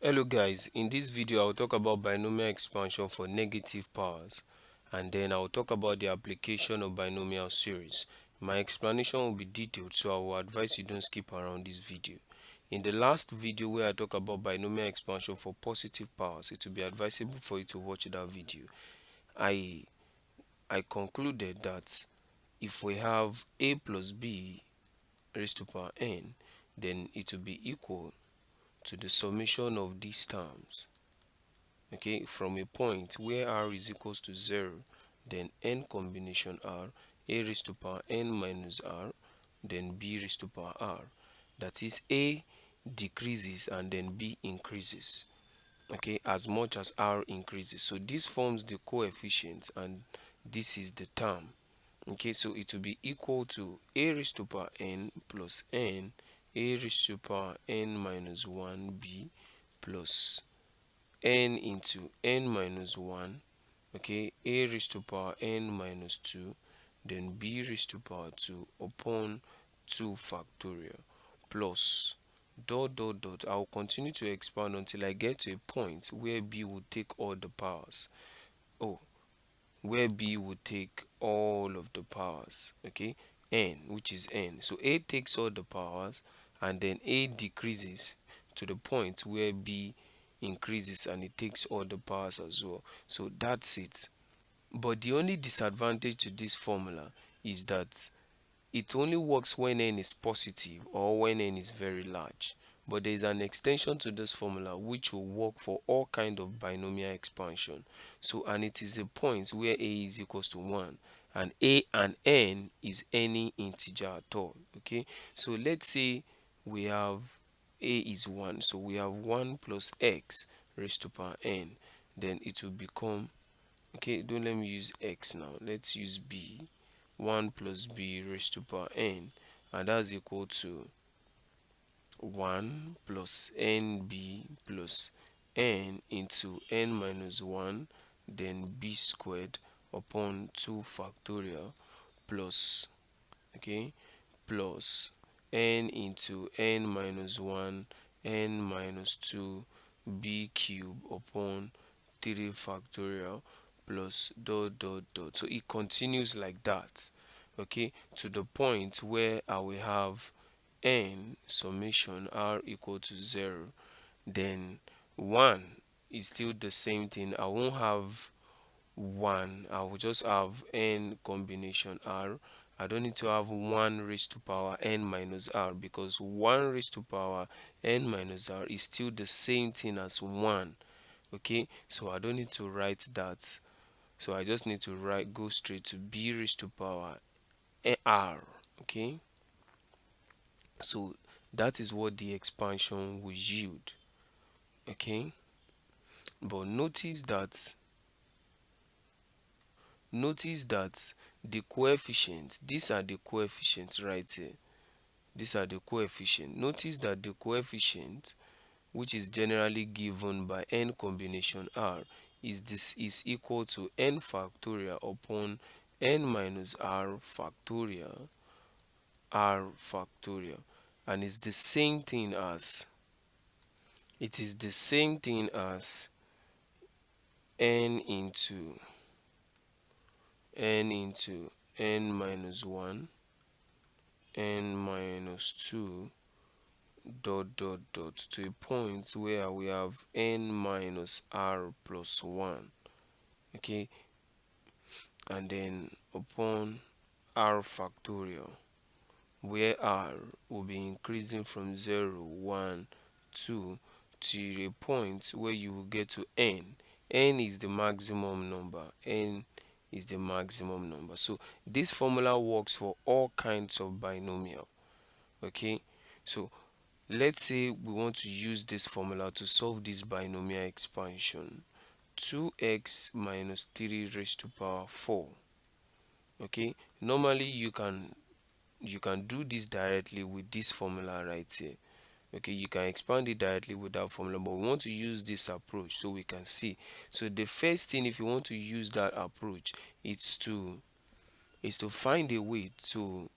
Hello guys, in this video I'll talk about binomial expansion for negative powers, and then I'll talk about the application of binomial series. My explanation will be detailed, so I will advise you don't skip around this video. In the last video where I talk about binomial expansion for positive powers, it will be advisable for you to watch that video. I concluded that if we have a plus b raised to power n, then it will be equal to the summation of these terms, okay, from a point where r is equals to 0, then n combination r, a raised to power n minus r, then b raised to power r. That is, a decreases and then b increases, okay, as much as r increases. So this forms the coefficient and this is the term. Okay, so it will be equal to a raised to power n plus n, a raised to power n minus 1b plus n into n minus 1, okay, a raised to power n minus 2, then b raised to power 2 upon 2 factorial plus dot dot dot. I will continue to expand until I get to a point where b will take all the powers. Where b would take all of the powers, okay, n, which is n. So a takes all the powers and then a decreases to the point where b increases and it takes all the powers as well. So that's it. But the only disadvantage to this formula is that it only works when n is positive or when n is very large. But there is an extension to this formula which will work for all kind of binomial expansion. So, and it is a point where a is equals to 1 and a and n is any integer at all. Okay, so let's say we have a is 1, so we have 1 plus x raised to power n. Then it will become, okay, don't let me use x now, let's use b, 1 plus b raised to power n, and that's equal to 1 plus nb plus n into n minus 1, then b squared upon 2 factorial plus, okay, plus n into n minus 1, n minus 2 b cube upon 3 factorial plus dot dot dot. So it continues like that, okay, to the point where I will have n summation r equal to 0. Then 1 is still the same thing. I won't have 1, I will just have n combination r. I don't need to have 1 raised to power n minus r, because 1 raised to power n minus r is still the same thing as 1. Okay, so I don't need to write that. So I just need to go straight to b raised to power r. Okay, so that is what the expansion will yield. Okay, but notice that the coefficients, these are the coefficients right here, these are the coefficients. Notice that the coefficient, which is generally given by n combination r, is equal to n factorial upon n minus r factorial, and it's the same thing as, it is the same thing as n into n minus 1, n minus 2 dot dot dot to a point where we have n minus r plus 1, okay, and then upon r factorial, where r will be increasing from 0, 1, 2 to a point where you will get to n. N is the maximum number. N is the maximum number. So this formula works for all kinds of binomial. Okay, so let's say we want to use this formula to solve this binomial expansion. 2x minus 3 raised to power 4. Okay, normally you can do this directly with this formula right here. Okay, you can expand it directly with that formula, but we want to use this approach so we can see. So the first thing, if you want to use that approach, is to find a way to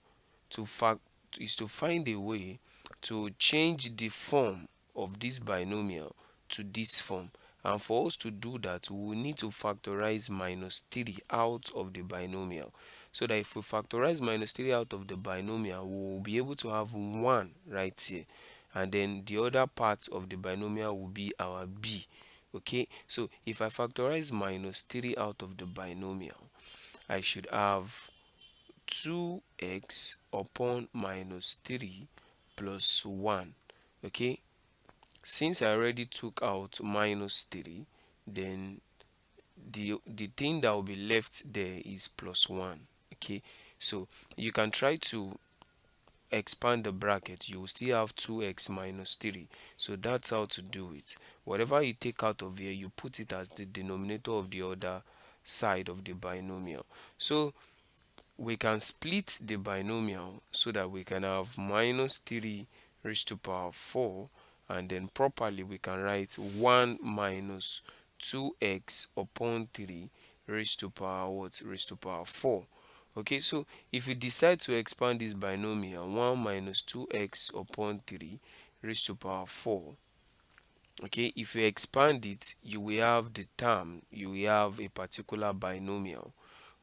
find a way to change the form of this binomial to this form. And for us to do that, we will need to factorize minus 3 out of the binomial. So that if we factorize minus 3 out of the binomial, we will be able to have 1 right here. And then the other part of the binomial will be our b. Okay, so if I factorize minus 3 out of the binomial, I should have 2x upon minus 3 plus 1. Okay, since I already took out minus 3, then the thing that will be left there is plus 1. Okay, so you can try to expand the bracket. You will still have 2x minus 3. So that's how to do it. Whatever you take out of here, you put it as the denominator of the other side of the binomial. So we can split the binomial so that we can have minus 3 raised to power 4, and then properly we can write 1 minus 2x upon 3 raised to power what? Raised to power 4. Okay, so if you decide to expand this binomial, 1 minus 2x upon 3 raised to power 4, okay, if you expand it, you will have the term, you will have a particular binomial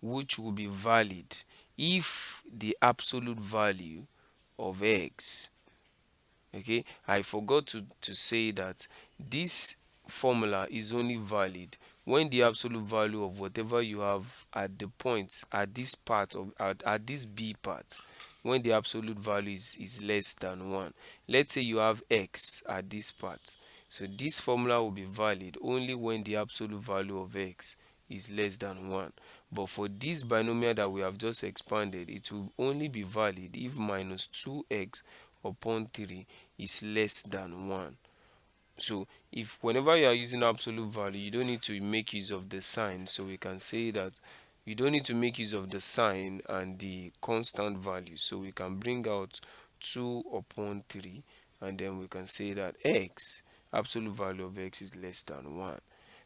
which will be valid if the absolute value of x, okay, I forgot to say that this formula is only valid when the absolute value of whatever you have at the point at this part of at this b part, when the absolute value is less than 1. Let's say you have x at this part, so this formula will be valid only when the absolute value of x is less than 1. But for this binomial that we have just expanded, it will only be valid if minus 2x upon 3 is less than 1. So if whenever you are using absolute value, you don't need to make use of the sign. So we can say that you don't need to make use of the sign and the constant value. So we can bring out 2 upon 3, and then we can say that x, absolute value of x, is less than 1.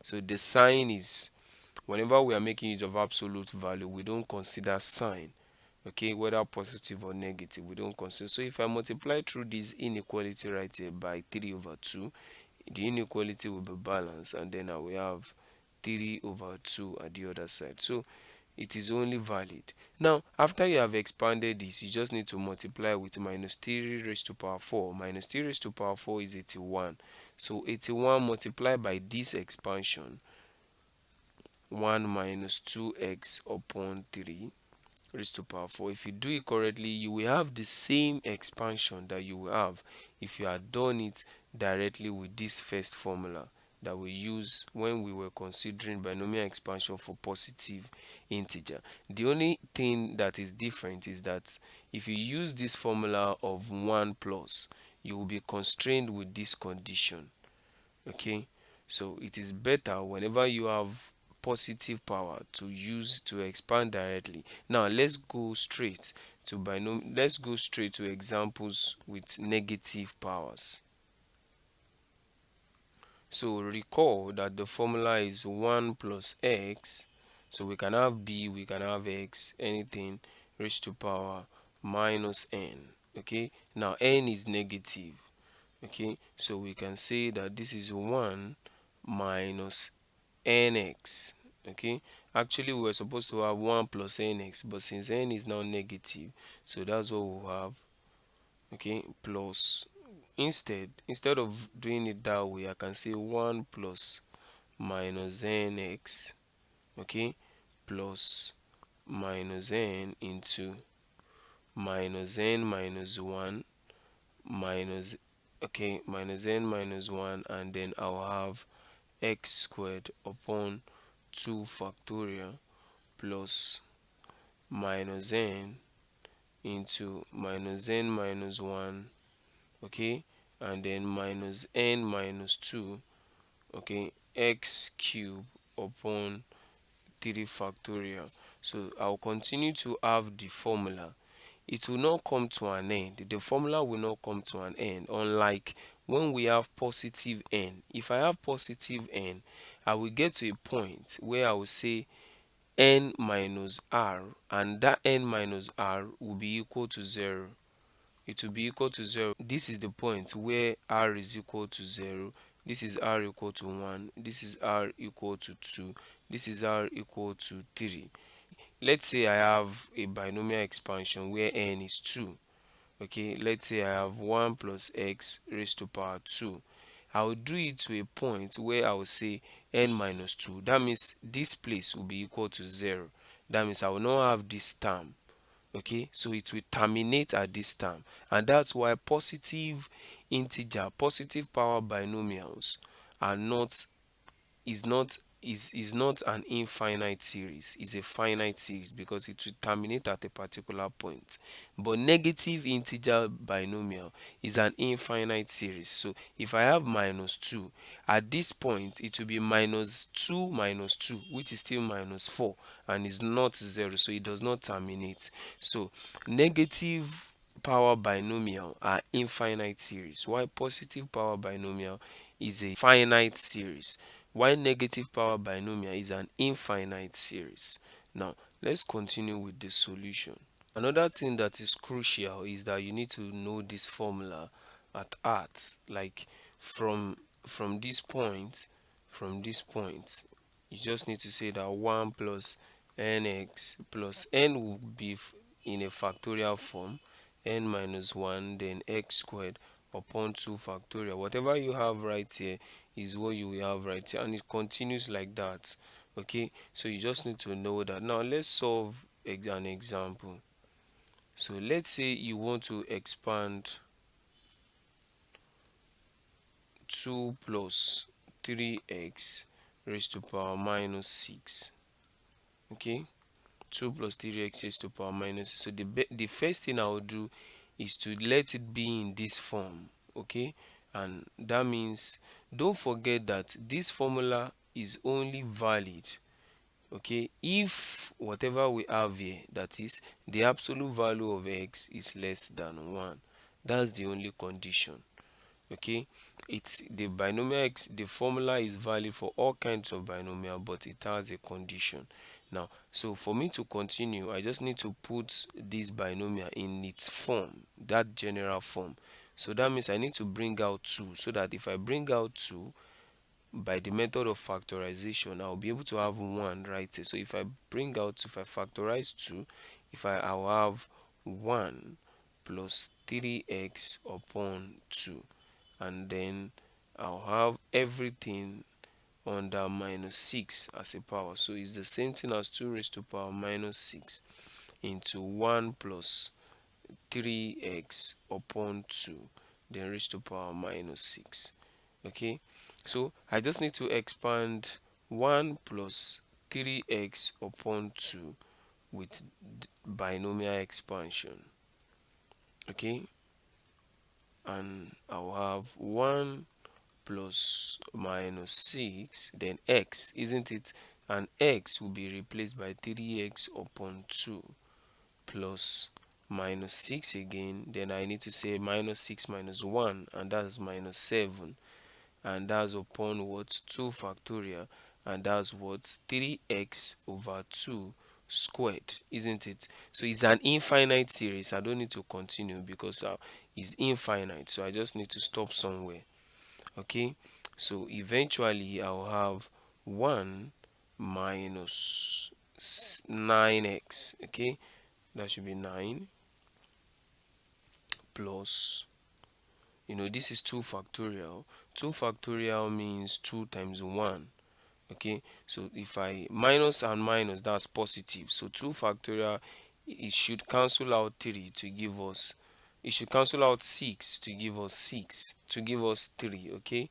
So the sign is, whenever we are making use of absolute value, we don't consider sign. Okay, whether positive or negative, we don't consider. So if I multiply through this inequality right here by 3 over 2, the inequality will be balanced, and then I will have 3 over 2 at the other side. So it is only valid. Now after you have expanded this, you just need to multiply with minus 3 raised to power 4. Minus 3 raised to power 4 is 81. So 81 multiplied by this expansion, 1 minus 2x upon 3 raised to power 4. If you do it correctly, you will have the same expansion that you will have if you had done it directly with this first formula that we use when we were considering binomial expansion for positive integer. The only thing that is different is that if you use this formula of 1 plus, you will be constrained with this condition. Okay, so it is better whenever you have positive power to use to expand directly. Now let's go straight to examples with negative powers. So recall that the formula is 1 plus x, so we can have b, we can have x, anything raised to power minus n. Okay, now n is negative. Okay, so we can say that this is 1 minus nx. Okay, actually we were supposed to have 1 plus nx, but since n is now negative, so that's what we'll have. Okay, plus, instead of doing it that way, I can say 1 plus minus nx, okay, plus minus n into minus n minus 1 minus, okay, minus n minus 1, and then I'll have x squared upon 2 factorial plus minus n into minus n minus 1, okay, and then minus n minus 2, okay, x cube upon 3 factorial. So I'll continue to have the formula. It will not come to an end. The formula will not come to an end, unlike when we have positive n. If I have positive n, I will get to a point where I will say n minus r, and that n minus r will be equal to 0. It will be equal to 0. This is the point where r is equal to 0, this is r equal to 1, this is r equal to 2, this is r equal to 3. Let's say I have a binomial expansion where n is 2. Okay, let's say I have 1 plus x raised to power 2. I will do it to a point where I will say n minus 2. That means this place will be equal to 0. That means I will not have this term. Okay, so it will terminate at this term, and that's why positive integer, positive power binomials are not is not an infinite series, is a finite series because it will terminate at a particular point. But negative integer binomial is an infinite series. So if I have minus 2, at this point it will be minus 2 minus 2, which is still minus 4, and is not 0, so it does not terminate. So negative power binomial are infinite series, while positive power binomial is a finite series, while negative power binomial is an infinite series. Now, let's continue with the solution. Another thing that is crucial is that you need to know this formula at heart. Like from from this point, from this point, you just need to say that 1 plus nx plus n will be in a factorial form, n minus 1, then x squared upon 2 factorial. Whatever you have right here is what you will have right here, and it continues like that. Okay, so you just need to know that. Now let's solve an example. So let's say you want to expand 2 plus 3x raised to power minus 6. Okay, 2 plus 3x raised to power minus 6. So the first thing I will do is to let it be in this form. Okay, and that means don't forget that this formula is only valid, okay, if whatever we have here, that is the absolute value of x, is less than 1. That's the only condition. Okay, it's the binomial x, the formula is valid for all kinds of binomial, but it has a condition. Now, so for me to continue, I just need to put this binomial in its form, that general form. So that means I need to bring out 2, so that if I bring out 2 by the method of factorization, I'll be able to have 1 right here. So if I bring out, if I factorize 2, I'll have 1 plus 3x upon 2, and then I'll have everything under minus 6 as a power. So it's the same thing as 2 raised to power minus 6 into 1 plus 3x upon 2, then raised to power minus 6. Okay, so I just need to expand 1 plus 3x upon 2 with binomial expansion. Okay, and I'll have 1 plus minus 6, then x, isn't it? And x will be replaced by 3x upon 2 plus minus 6 again. Then I need to say minus 6 minus 1, and that's minus 7, and that's upon what, 2 factorial, and that's what, 3x over 2 squared, isn't it? So it's an infinite series. I don't need to continue because it's infinite, so I just need to stop somewhere. Okay, so eventually I'll have 1 minus 9x. Okay, that should be 9 plus, this is 2 factorial. 2 factorial means 2 times 1. Okay, so if I minus and minus, that's positive. So 2 factorial, it should cancel out 3 to give us, it should cancel out 6 to give us 6 to give us 3. Okay,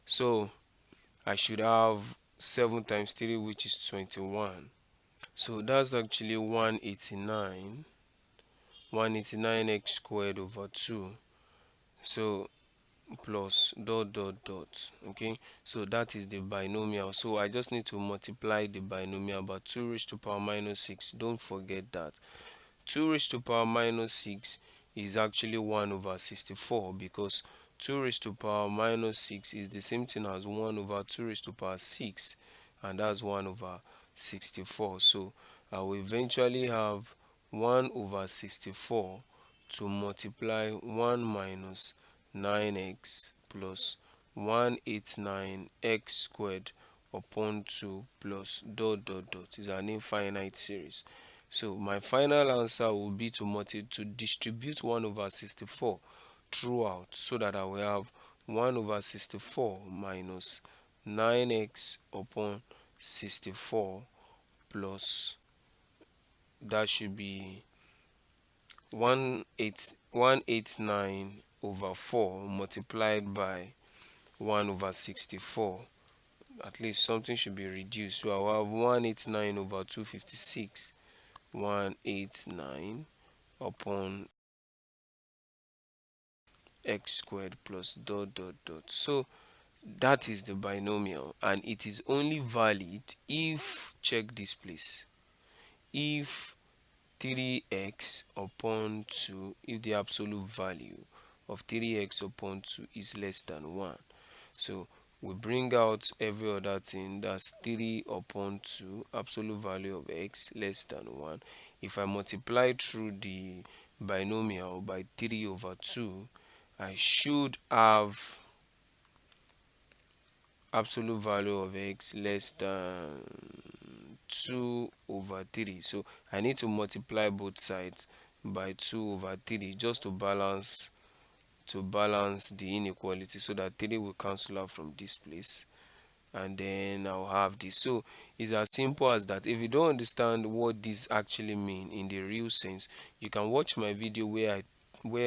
so I should have 7 times 3, which is 21. So that's actually 189, 189x squared over 2. So plus dot dot dot. Okay, so that is the binomial. So I just need to multiply the binomial by 2 raised to power minus 6. Don't forget that 2 raised to power minus 6 is actually 1 over 64, because 2 raised to power minus 6 is the same thing as 1 over 2 raised to power 6, and that's 1 over 64. So I will eventually have 1 over 64 to multiply 1 minus 9x plus 189 x squared upon 2 plus dot dot dot is an infinite series. So my final answer will be to distribute 1 over 64 throughout, so that I will have 1 over 64 minus 9x upon 64 plus, that should be 189 over 4 multiplied by 1 over 64. At least something should be reduced. So I'll have 189 over 256, 189 upon x squared plus dot dot dot. So that is the binomial, and it is only valid if, check this please, if 3x upon 2, if the absolute value of 3x upon 2 is less than 1. So we bring out every other thing, that's 3 upon 2, absolute value of x less than 1. If I multiply through the binomial by 3 over 2, I should have absolute value of x less than 2 over 3. So I need to multiply both sides by 2 over 3 just to balance the inequality, so that 3 will cancel out from this place, and then I'll have this. So it's as simple as that. If you don't understand what this actually mean in the real sense, you can watch my video where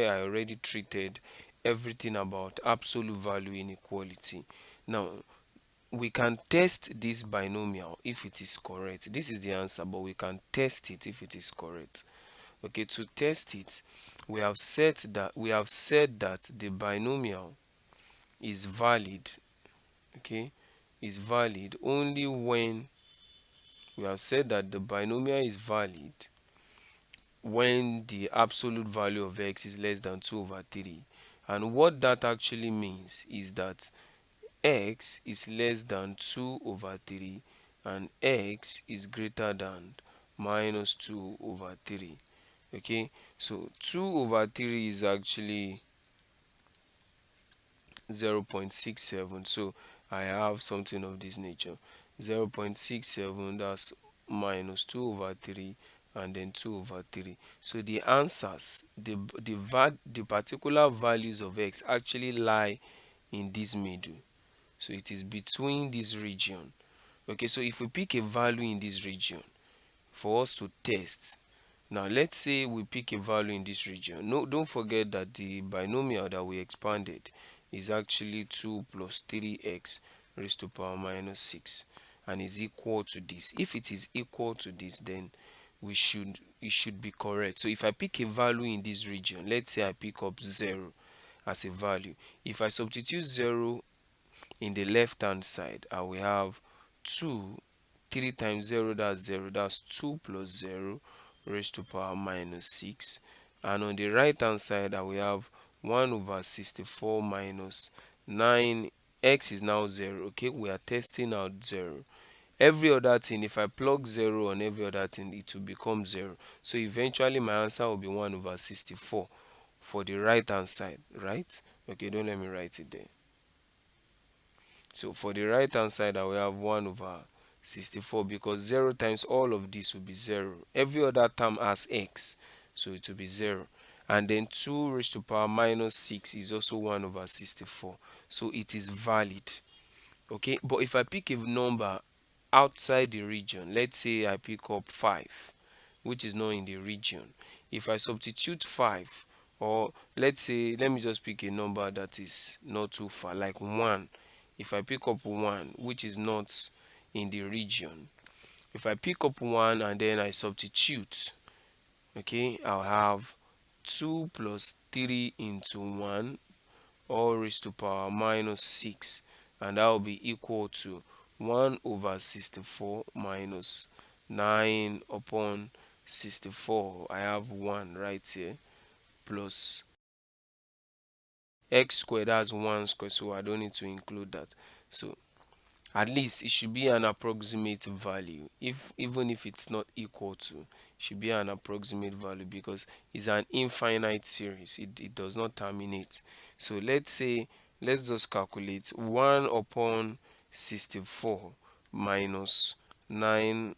I already treated everything about absolute value inequality. Now we can test this binomial if it is correct. This is the answer, but we can test it if it is correct. Okay, to test it, we have said that the binomial is valid. Okay, is valid only when we have said that the binomial is valid when the absolute value of x is less than 2 over 3. And what that actually means is that x is less than 2 over 3 and x is greater than minus 2 over 3. Okay, so 2 over 3 is actually 0.67. So I have something of this nature, 0.67, that's minus 2 over 3 and then 2 over 3. So the answers, the particular values of x actually lie in this middle. So it is between this region. Okay, so if we pick a value in this region for us to test, now let's say we pick a value in this region. No, don't forget that the binomial that we expanded is actually 2 plus 3x raised to power minus 6 and is equal to this. If it is equal to this, then it should be correct. So if I pick a value in this region, let's say I pick up 0 as a value. If I substitute 0 in the left hand side, I will have 2, 3 times 0, that's 0, that's 2 plus 0 raised to power minus 6. And on the right hand side, I will have 1 over 64 minus 9. X is now 0. Okay, we are testing out 0. Every other thing, if I plug 0 on every other thing, it will become 0. So eventually my answer will be 1 over 64 for the right hand side, right? Okay, don't let me write it there. So for the right hand side, I will have 1 over 64, because 0 times all of this will be 0. Every other term has x, so it will be 0. And then 2 raised to power minus 6 is also 1 over 64. So it is valid. Okay, but if I pick a number outside the region, let's say I pick up 5, which is not in the region. If I substitute 5, or let me just pick a number that is not too far, like 1. If I pick up 1, which is not in the region, if I pick up 1 and then I substitute, okay, I'll have 2 plus 3 into 1 all raised to power minus 6, and that will be equal to 1 over 64 minus 9 upon 64. I have 1 right here, plus x squared, that's 1 square, so I don't need to include that. So at least it should be an approximate value, if even if it's not equal to, it should be an approximate value, because it's an infinite series. It does not terminate. So let's just calculate 1 upon 64 minus 9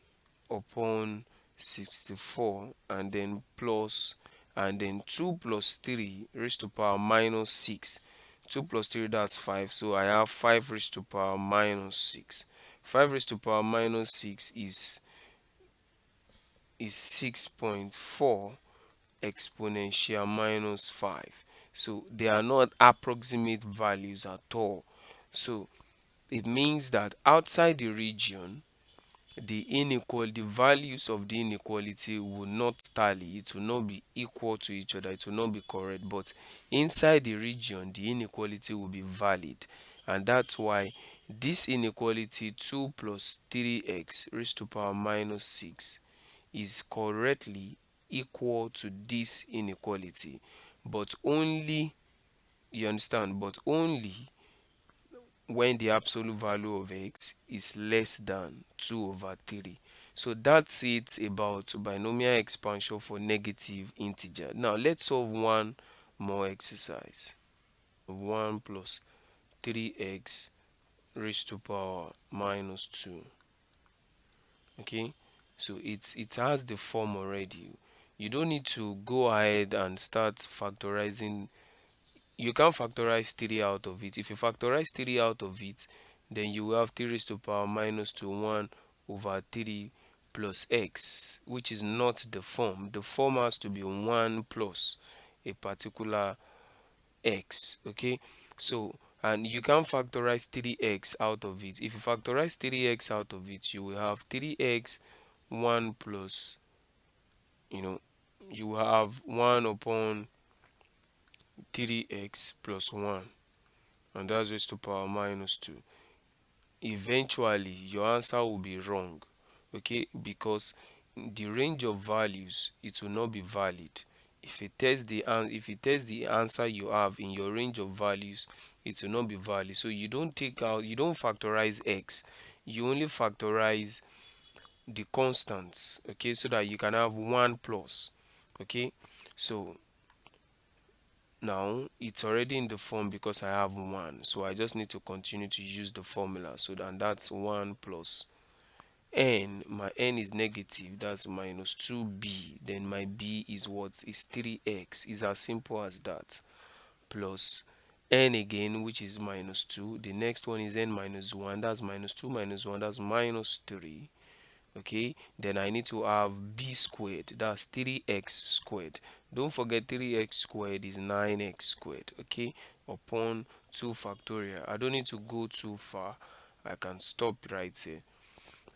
upon 64, and then plus, and then 2 plus 3 raised to power minus 6. 2 plus 3, that's 5, so I have 5 raised to power minus 6. 5 raised to power minus 6 is 6.4 exponential minus 5. So they are not approximate values at all. So it means that outside the region, the values of the inequality will not tally, it will not be equal to each other, it will not be correct. But inside the region, the inequality will be valid. And that's why this inequality 2 plus 3x raised to power minus 6 is correctly equal to this inequality, but only, you understand, but only when the absolute value of x is less than 2 over 3. So that's it about binomial expansion for negative integer. Now let's solve one more exercise. 1 plus 3x raised to power minus 2. Okay, so it has the form already. You don't need to go ahead and start factorizing. You can factorize 3 out of it. If you factorize 3 out of it, then you will have 3 raised to power minus to 1 over 3 plus x, which is not the form. The form has to be 1 plus a particular x. Okay, so and you can factorize 3x out of it. If you factorize 3x out of it, you will have 3x 1 plus, you know, you will have 1 upon 3x plus 1, and that's raised to power minus 2. Eventually your answer will be wrong, okay, because the range of values, it will not be valid. If it tests the answer you have in your range of values, it will not be valid. So you don't factorize x, you only factorize the constants, okay, so that you can have 1 plus. Okay, so now it's already in the form because I have 1, so I just need to continue to use the formula. So then that's 1 plus n. My n is negative, that's minus 2b. Then my b is what? Is 3x. It's as simple as that. Plus n again, which is minus 2. The next one is n minus 1, that's minus 2 minus 1, that's minus 3. Okay, then I need to have b squared, that's 3x squared. Don't forget 3x squared is 9x squared. Okay, upon 2 factorial. I don't need to go too far, I can stop right here.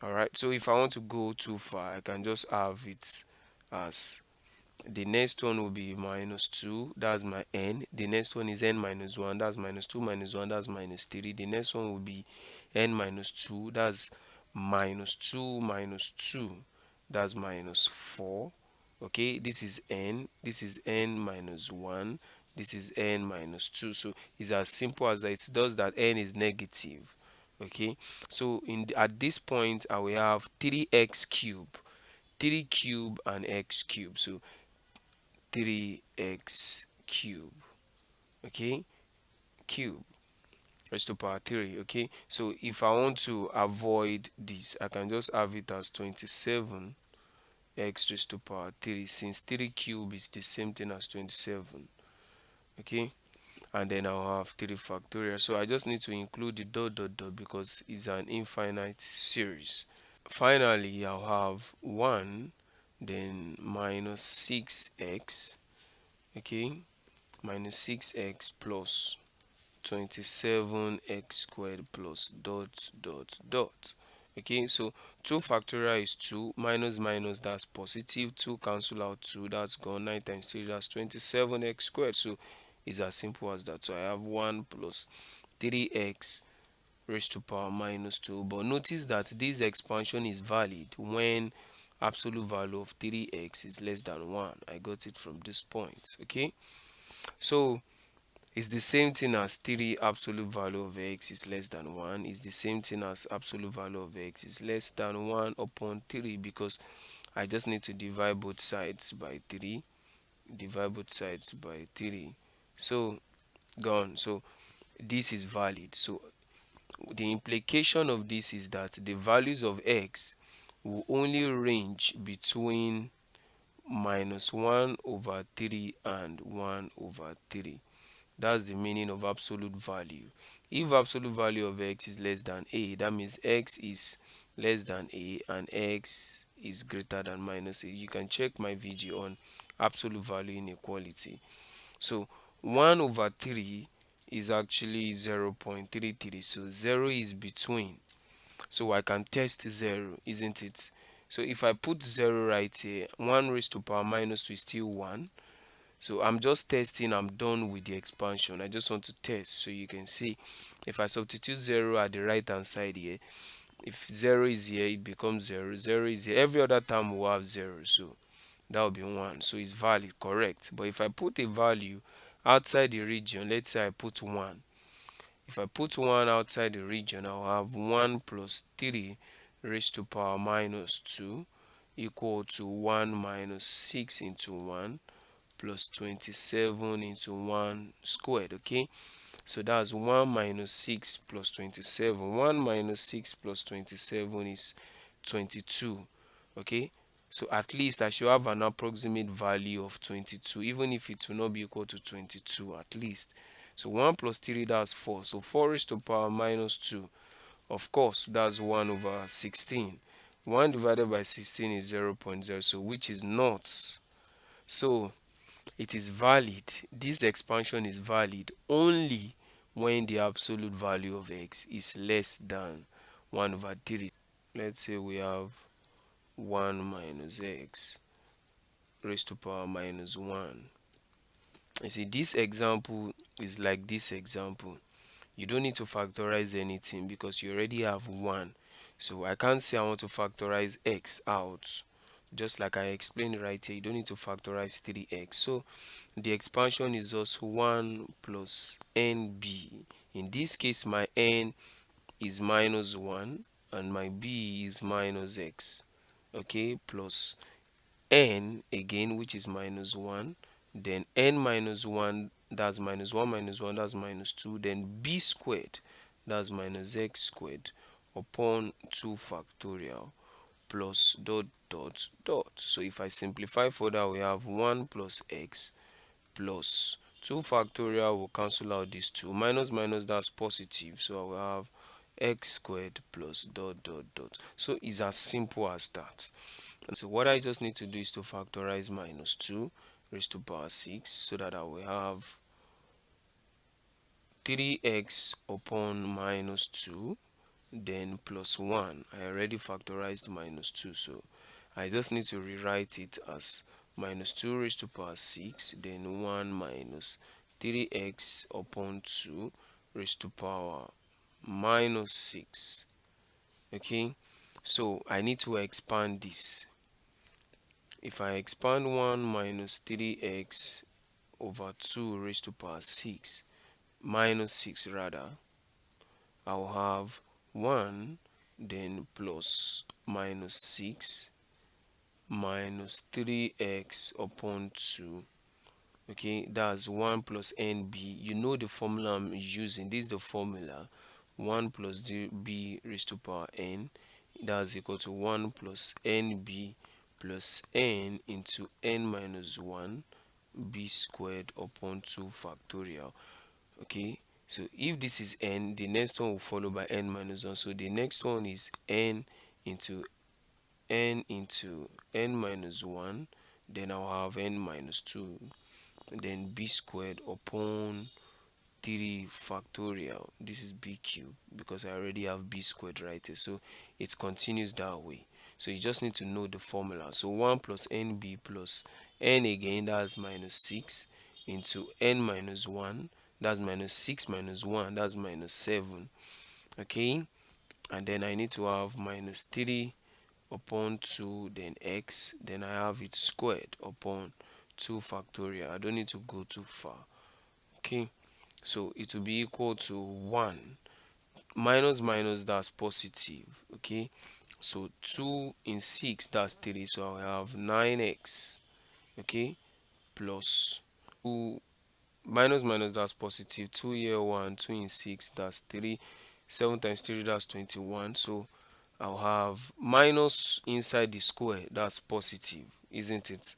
All right, so if I want to go too far, I can just have it as, the next one will be minus 2, that's my n. The next one is n minus 1, that's minus 2 minus 1, that's minus 3. The next one will be n minus 2, that's minus 2 minus 2, that's minus 4. Okay, this is n minus 1, this is n minus 2. So it's as simple as that. It does that n is negative. Okay, so at this point I will have 3x cube, 3 cube and x cube. So 3x cube, okay, cube raised to power 3. Okay, so if I want to avoid this, I can just have it as 27 x raised to power 3, since 3 cube is the same thing as 27. Okay, and then I'll have 3 factorial. So I just need to include the dot dot dot because it's an infinite series. Finally I'll have 1, then minus 6x, okay, minus 6x plus 27x squared plus dot dot dot. Okay, so 2 factorial is 2, minus minus, that's positive, 2 cancel out 2, that's gone, 9 times 3, that's 27x squared. So it's as simple as that. So I have 1 plus 3x raised to power minus 2. But notice that this expansion is valid when absolute value of 3x is less than 1. I got it from this point. Okay, so it's the same thing as 3 absolute value of x is less than 1. It's the same thing as absolute value of x is less than 1 upon 3, because I just need to divide both sides by 3. Divide both sides by 3. So gone. So this is valid. So the implication of this is that the values of x will only range between minus 1 over 3 and 1 over 3. That's the meaning of absolute value. If absolute value of x is less than a, that means x is less than a and x is greater than minus a. You can check my video on absolute value inequality. So 1 over 3 is actually 0.33. So 0 is between. So I can test 0, isn't it? So if I put 0 right here, 1 raised to power minus 2 is still 1. So I'm just testing, I'm done with the expansion. I just want to test so you can see. If I substitute 0 at the right hand side here, if 0 is here, it becomes 0. 0 is here. Every other term will have 0. So that will be 1. So it's valid, correct. But if I put a value outside the region, let's say I put 1. If I put 1 outside the region, I'll have 1 plus 3 raised to power minus 2 equal to 1 minus 6 into 1 plus 27 into 1 squared. Okay, so that's 1 minus 6 plus 27. 1 minus 6 plus 27 is 22. Okay, so at least I should have an approximate value of 22, even if it will not be equal to 22 at least. So 1 plus 3, that's 4. So 4 raised to power minus 2. Of course, that's 1 over 16. 1 divided by 16 is 0 0.0, so which is not. So it is valid. This expansion is valid only when the absolute value of x is less than 1 over 3. Let's say we have 1 minus x raised to power minus 1. You see, this example is like this example. You don't need to factorize anything because you already have 1. So I can't say I want to factorize x out. Just like I explained right here, you don't need to factorize 3x. So the expansion is also 1 plus nb. In this case, my n is minus 1 and my b is minus x. Okay, plus n again, which is minus 1, then n minus 1, that's minus 1 minus 1, that's minus 2, then b squared, that's minus x squared, upon 2 factorial plus dot dot dot. So if I simplify further, we have 1 plus x plus 2 factorial will cancel out these 2, minus minus, that's positive, so I will have x squared plus dot dot dot. So it's as simple as that. So what I just need to do is to factorize minus 2 raised to power 6, so that I will have 3x upon minus 2 then plus 1. I already factorized minus 2, so I just need to rewrite it as minus 2 raised to power 6 then 1 minus 3x upon 2 raised to power minus 6. Okay, so I need to expand this. If I expand 1 minus 3x over 2 raised to power 6 minus 6 rather, I'll have 1 then plus minus 6 minus 3x upon 2. Okay, that's 1 plus nb. You know the formula I'm using. This is the formula. 1 plus b raised to power n, that's equal to 1 plus nb plus n into n minus 1 b squared upon 2 factorial. Okay, so if this is n, the next one will follow by n minus 1. So the next one is n into n minus 1, then I'll have n minus 2, then b squared upon 3 factorial. This is b cubed because I already have b squared right here, so it continues that way. So you just need to know the formula. So 1 plus nb plus n again, that's minus 6 into n minus 1, that's minus 6 minus 1, that's minus 7. Okay, and then I need to have minus 3 upon 2, then x, then I have it squared upon 2 factorial. I don't need to go too far. Okay, so it will be equal to 1 minus minus, that's positive. Okay, so 2 in 6, that's 3, so I have 9x. Okay, plus 2 minus minus, that's positive. 2 here 1, 2 in 6, that's 3. 7 times 3, that's 21. So I'll have minus inside the square, that's positive, isn't it?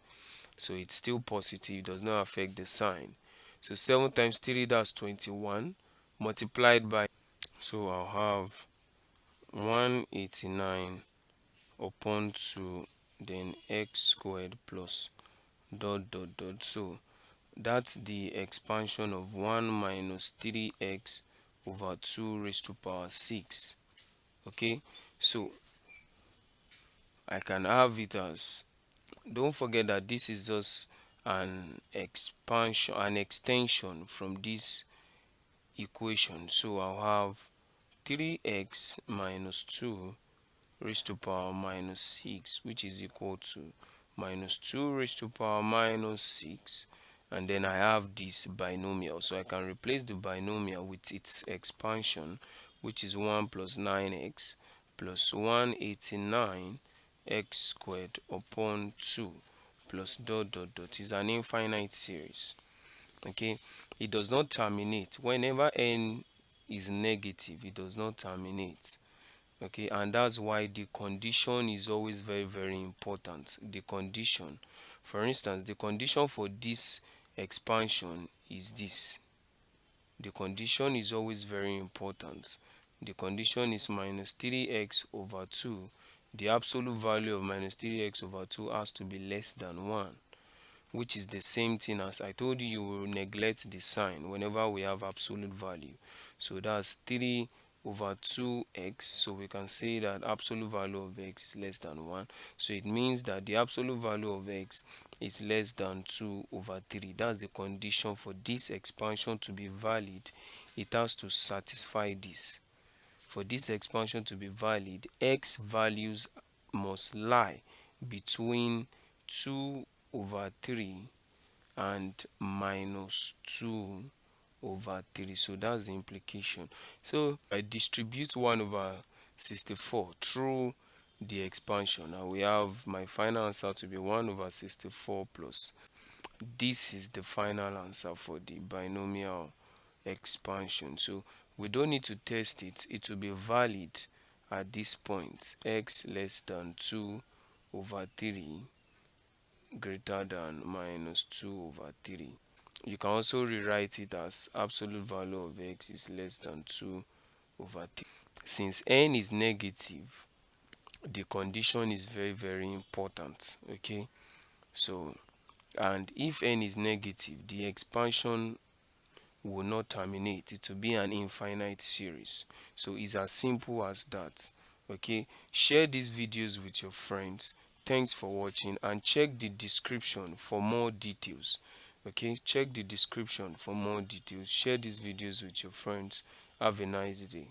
So it's still positive, does not affect the sign. So 7 times 3, that's 21, multiplied by, so I'll have 189 upon 2, then x squared plus dot dot dot. So that's the expansion of 1 minus 3x over 2 raised to power 6. Okay, so I can have it as, don't forget that this is just an expansion, an extension from this equation. So I'll have 3x minus 2 raised to power minus 6, which is equal to minus 2 raised to power minus 6. And then I have this binomial, so I can replace the binomial with its expansion, which is 1 plus 9x plus 189 x squared upon 2 plus dot dot dot. Is an infinite series. Okay, it does not terminate. Whenever n is negative, it does not terminate. Okay, and that's why the condition is always very, very important. The condition, for instance, the condition for this expansion is this. The condition is always very important. The condition is minus 3x over 2. The absolute value of minus 3x over 2 has to be less than 1, which is the same thing as I told you, you will neglect the sign whenever we have absolute value. So that's 3 over 2x. So we can say that absolute value of x is less than 1. So it means that the absolute value of x is less than 2 over 3. That's the condition for this expansion to be valid. It has to satisfy this. For this expansion to be valid, x values must lie between 2 over 3 and minus 2 over 3. So that's the implication. So I distribute 1 over 64 through the expansion. Now we have my final answer to be 1 over 64 plus. This is the final answer for the binomial expansion. So we don't need to test it. It will be valid at this point. X less than 2 over 3 greater than minus 2 over 3. You can also rewrite it as absolute value of x is less than 2 over 3. Since n is negative, the condition is very, very important. Okay, so, and if n is negative, the expansion will not terminate. It will be an infinite series. So it's as simple as that. Okay, share these videos with your friends. Thanks for watching, and check the description for more details. Okay, check the description for more details. Share these videos with your friends. Have a nice day.